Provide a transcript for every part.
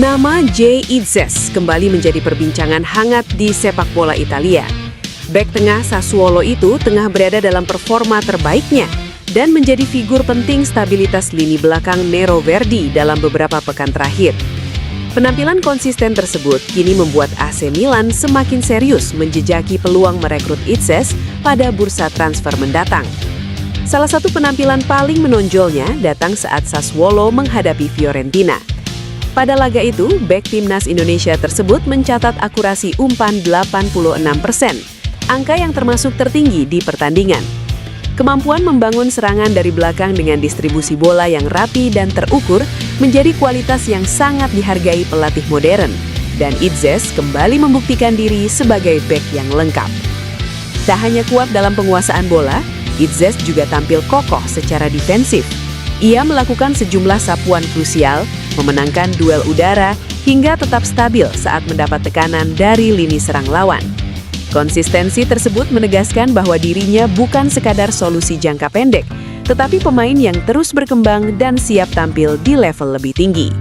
Nama Jay Itzes kembali menjadi perbincangan hangat di sepak bola Italia. Bek tengah Sassuolo itu tengah berada dalam performa terbaiknya dan menjadi figur penting stabilitas lini belakang Nero Verdi dalam beberapa pekan terakhir. Penampilan konsisten tersebut kini membuat AC Milan semakin serius menjejaki peluang merekrut Itzes pada bursa transfer mendatang. Salah satu penampilan paling menonjolnya datang saat Sassuolo menghadapi Fiorentina. Pada laga itu, bek timnas Indonesia tersebut mencatat akurasi umpan 86%, angka yang termasuk tertinggi di pertandingan. Kemampuan membangun serangan dari belakang dengan distribusi bola yang rapi dan terukur menjadi kualitas yang sangat dihargai pelatih modern, dan Itzes kembali membuktikan diri sebagai bek yang lengkap. Tak hanya kuat dalam penguasaan bola, Itzes juga tampil kokoh secara defensif. Ia melakukan sejumlah sapuan krusial, memenangkan duel udara, hingga tetap stabil saat mendapat tekanan dari lini serang lawan. Konsistensi tersebut menegaskan bahwa dirinya bukan sekadar solusi jangka pendek, tetapi pemain yang terus berkembang dan siap tampil di level lebih tinggi.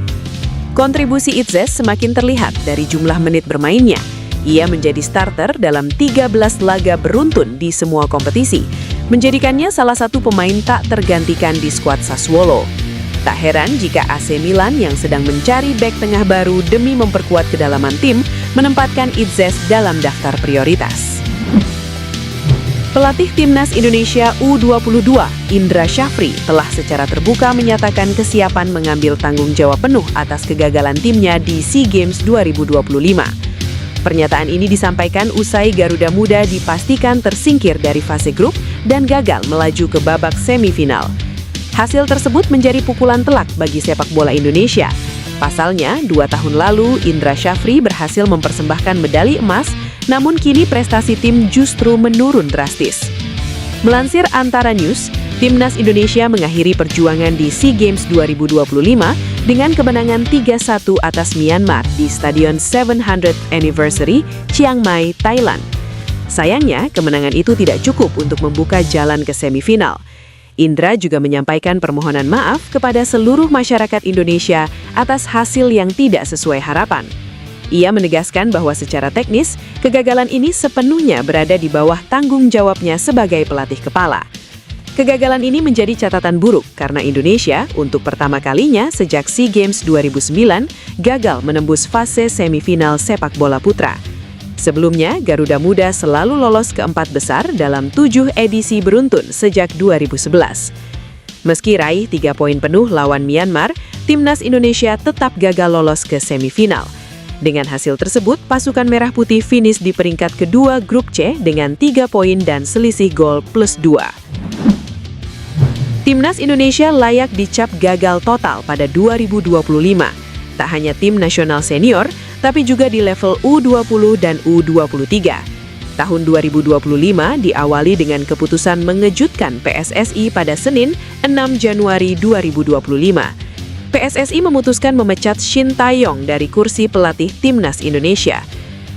Kontribusi Itzes semakin terlihat dari jumlah menit bermainnya. Ia menjadi starter dalam 13 laga beruntun di semua kompetisi, menjadikannya salah satu pemain tak tergantikan di skuad Sassuolo. Tak heran jika AC Milan yang sedang mencari bek tengah baru demi memperkuat kedalaman tim, menempatkan Itzes dalam daftar prioritas. Pelatih Timnas Indonesia U22, Indra Syafri, telah secara terbuka menyatakan kesiapan mengambil tanggung jawab penuh atas kegagalan timnya di SEA Games 2025. Pernyataan ini disampaikan usai Garuda Muda dipastikan tersingkir dari fase grup dan gagal melaju ke babak semifinal. Hasil tersebut menjadi pukulan telak bagi sepak bola Indonesia. Pasalnya, 2 tahun lalu Indra Syafri berhasil mempersembahkan medali emas, namun kini prestasi tim justru menurun drastis. Melansir Antara News, Timnas Indonesia mengakhiri perjuangan di SEA Games 2025 dengan kemenangan 3-1 atas Myanmar di Stadion 700th Anniversary, Chiang Mai, Thailand. Sayangnya, kemenangan itu tidak cukup untuk membuka jalan ke semifinal. Indra juga menyampaikan permohonan maaf kepada seluruh masyarakat Indonesia atas hasil yang tidak sesuai harapan. Ia menegaskan bahwa secara teknis, kegagalan ini sepenuhnya berada di bawah tanggung jawabnya sebagai pelatih kepala. Kegagalan ini menjadi catatan buruk karena Indonesia untuk pertama kalinya sejak SEA Games 2009 gagal menembus fase semifinal sepak bola putra. Sebelumnya, Garuda Muda selalu lolos ke 4 besar dalam 7 edisi beruntun sejak 2011. Meski raih 3 poin penuh lawan Myanmar, Timnas Indonesia tetap gagal lolos ke semifinal. Dengan hasil tersebut, pasukan Merah Putih finish di peringkat kedua grup C dengan 3 poin dan selisih gol +2. Timnas Indonesia layak dicap gagal total pada 2025. Tak hanya tim nasional senior, tapi juga di level U20 dan U23. Tahun 2025 diawali dengan keputusan mengejutkan PSSI pada Senin, 6 Januari 2025. PSSI memutuskan memecat Shin Tae-yong dari kursi pelatih Timnas Indonesia.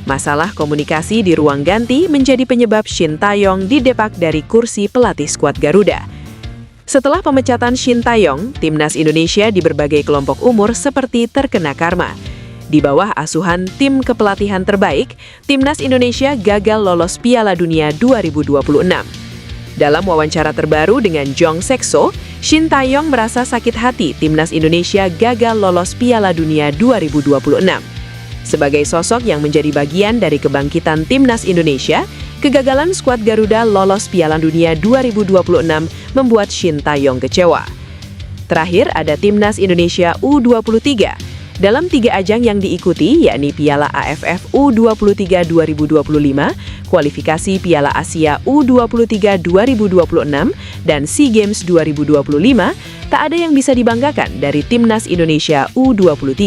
Masalah komunikasi di ruang ganti menjadi penyebab Shin Tae-yong didepak dari kursi pelatih skuad Garuda. Setelah pemecatan Shin Tae-yong, Timnas Indonesia di berbagai kelompok umur seperti terkena karma. Di bawah asuhan tim kepelatihan terbaik, Timnas Indonesia gagal lolos Piala Dunia 2026. Dalam wawancara terbaru dengan Jong Sekso, Shin Tae-yong merasa sakit hati Timnas Indonesia gagal lolos Piala Dunia 2026. Sebagai sosok yang menjadi bagian dari kebangkitan Timnas Indonesia, kegagalan skuad Garuda lolos Piala Dunia 2026 membuat Shin Tae-yong kecewa. Terakhir ada Timnas Indonesia U23. Dalam 3 ajang yang diikuti, yakni Piala AFF U23 2025, kualifikasi Piala Asia U23 2026, dan SEA Games 2025, tak ada yang bisa dibanggakan dari Timnas Indonesia U23.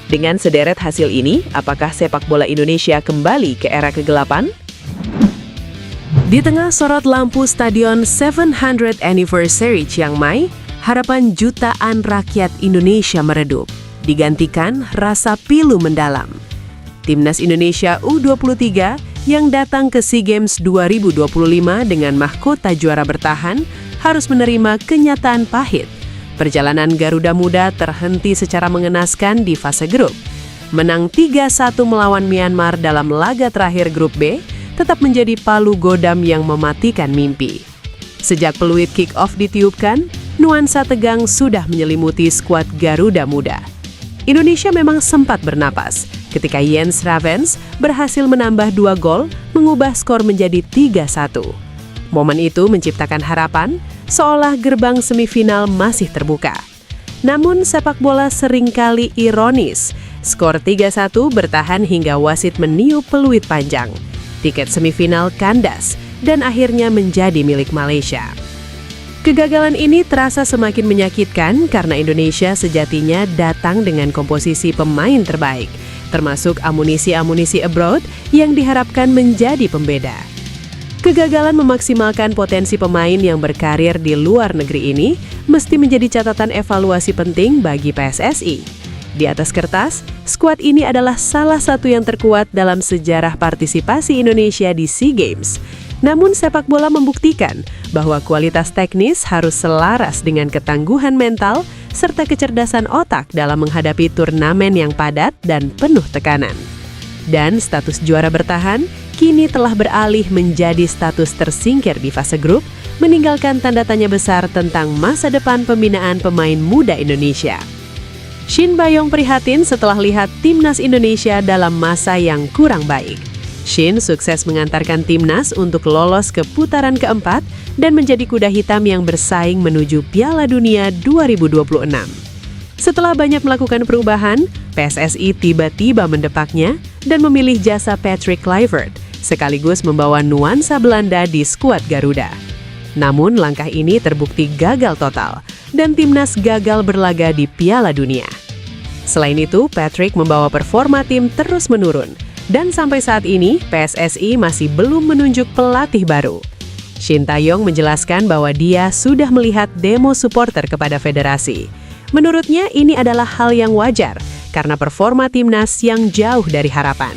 Dengan sederet hasil ini, apakah sepak bola Indonesia kembali ke era kegelapan? Di tengah sorot lampu Stadion 700th Anniversary Chiang Mai, harapan jutaan rakyat Indonesia meredup. Digantikan rasa pilu mendalam. Timnas Indonesia U23 yang datang ke SEA Games 2025 dengan mahkota juara bertahan harus menerima kenyataan pahit Perjalanan Garuda Muda terhenti secara mengenaskan di fase grup. Menang 3-1 melawan Myanmar dalam laga terakhir grup B tetap menjadi palu godam yang mematikan mimpi. Sejak peluit kick-off ditiupkan, nuansa tegang sudah menyelimuti skuad Garuda Muda. Indonesia memang sempat bernapas ketika Jens Ravens berhasil menambah 2 gol, mengubah skor menjadi 3-1. Momen itu menciptakan harapan, seolah gerbang semifinal masih terbuka. Namun sepak bola seringkali ironis. Skor 3-1 bertahan hingga wasit meniup peluit panjang. Tiket semifinal kandas dan akhirnya menjadi milik Malaysia. Kegagalan ini terasa semakin menyakitkan karena Indonesia sejatinya datang dengan komposisi pemain terbaik, termasuk amunisi-amunisi abroad yang diharapkan menjadi pembeda. Kegagalan memaksimalkan potensi pemain yang berkarir di luar negeri ini mesti menjadi catatan evaluasi penting bagi PSSI. Di atas kertas, skuad ini adalah salah satu yang terkuat dalam sejarah partisipasi Indonesia di SEA Games. Namun sepak bola membuktikan bahwa kualitas teknis harus selaras dengan ketangguhan mental serta kecerdasan otak dalam menghadapi turnamen yang padat dan penuh tekanan. Dan status juara bertahan kini telah beralih menjadi status tersingkir di fase grup, meninggalkan tanda tanya besar tentang masa depan pembinaan pemain muda Indonesia. Shin Bayong prihatin setelah lihat timnas Indonesia dalam masa yang kurang baik. Shin sukses mengantarkan timnas untuk lolos ke putaran keempat dan menjadi kuda hitam yang bersaing menuju Piala Dunia 2026. Setelah banyak melakukan perubahan, PSSI tiba-tiba mendepaknya dan memilih jasa Patrick Kluivert, sekaligus membawa nuansa Belanda di skuad Garuda. Namun langkah ini terbukti gagal total dan timnas gagal berlaga di Piala Dunia. Selain itu, Patrick membawa performa tim terus menurun dan sampai saat ini PSSI masih belum menunjuk pelatih baru. Shin Tae-yong menjelaskan bahwa dia sudah melihat demo supporter kepada federasi. Menurutnya ini adalah hal yang wajar karena performa timnas yang jauh dari harapan.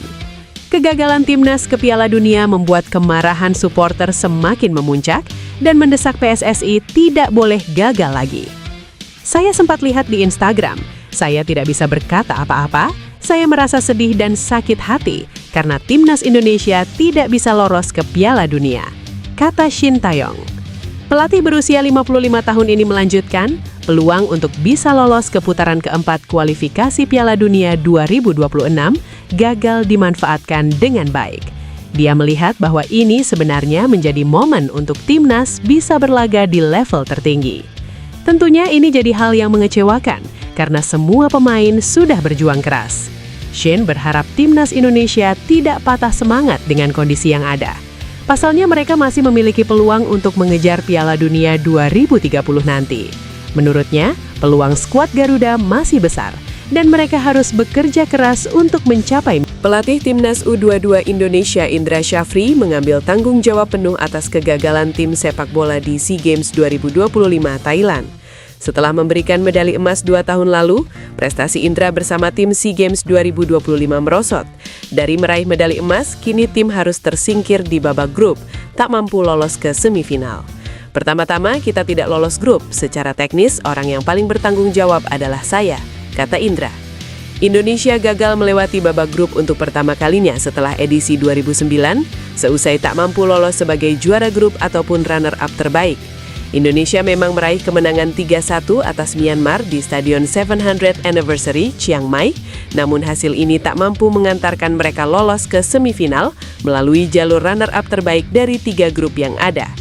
Kegagalan timnas ke Piala Dunia membuat kemarahan supporter semakin memuncak dan mendesak PSSI tidak boleh gagal lagi. Saya sempat lihat di Instagram, saya tidak bisa berkata apa-apa, saya merasa sedih dan sakit hati karena timnas Indonesia tidak bisa lolos ke Piala Dunia, kata Shin Tae-yong. Pelatih berusia 55 tahun ini melanjutkan, peluang untuk bisa lolos ke putaran keempat kualifikasi Piala Dunia 2026 gagal dimanfaatkan dengan baik. Dia melihat bahwa ini sebenarnya menjadi momen untuk timnas bisa berlaga di level tertinggi. Tentunya ini jadi hal yang mengecewakan karena semua pemain sudah berjuang keras. Shin berharap timnas Indonesia tidak patah semangat dengan kondisi yang ada. Pasalnya mereka masih memiliki peluang untuk mengejar Piala Dunia 2030 nanti. Menurutnya, peluang skuad Garuda masih besar dan mereka harus bekerja keras untuk mencapai. Pelatih timnas U22 Indonesia Indra Syafri mengambil tanggung jawab penuh atas kegagalan tim sepak bola di SEA Games 2025 Thailand. Setelah memberikan medali emas 2 tahun lalu, prestasi Indra bersama tim SEA Games 2025 merosot. Dari meraih medali emas, kini tim harus tersingkir di babak grup, tak mampu lolos ke semifinal. Pertama-tama kita tidak lolos grup, secara teknis orang yang paling bertanggung jawab adalah saya, kata Indra. Indonesia gagal melewati babak grup untuk pertama kalinya setelah edisi 2009, seusai tak mampu lolos sebagai juara grup ataupun runner-up terbaik. Indonesia memang meraih kemenangan 3-1 atas Myanmar di Stadion 700th Anniversary Chiang Mai, namun hasil ini tak mampu mengantarkan mereka lolos ke semifinal melalui jalur runner-up terbaik dari 3 grup yang ada.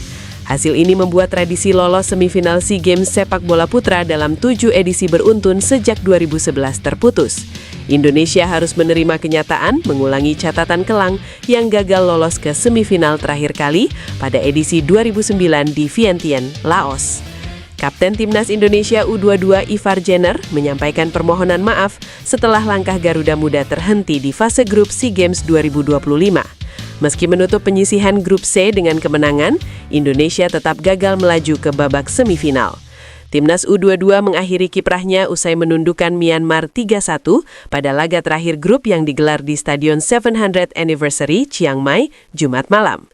Hasil ini membuat tradisi lolos semifinal SEA Games sepak bola putra dalam 7 edisi beruntun sejak 2011 terputus. Indonesia harus menerima kenyataan mengulangi catatan kelang yang gagal lolos ke semifinal terakhir kali pada edisi 2009 di Vientiane, Laos. Kapten Timnas Indonesia U22 Ivar Jenner menyampaikan permohonan maaf setelah langkah Garuda Muda terhenti di fase grup SEA Games 2025. Meski menutup penyisihan grup C dengan kemenangan, Indonesia tetap gagal melaju ke babak semifinal. Timnas U22 mengakhiri kiprahnya usai menundukkan Myanmar 3-1 pada laga terakhir grup yang digelar di Stadion 700th Anniversary Chiang Mai, Jumat malam.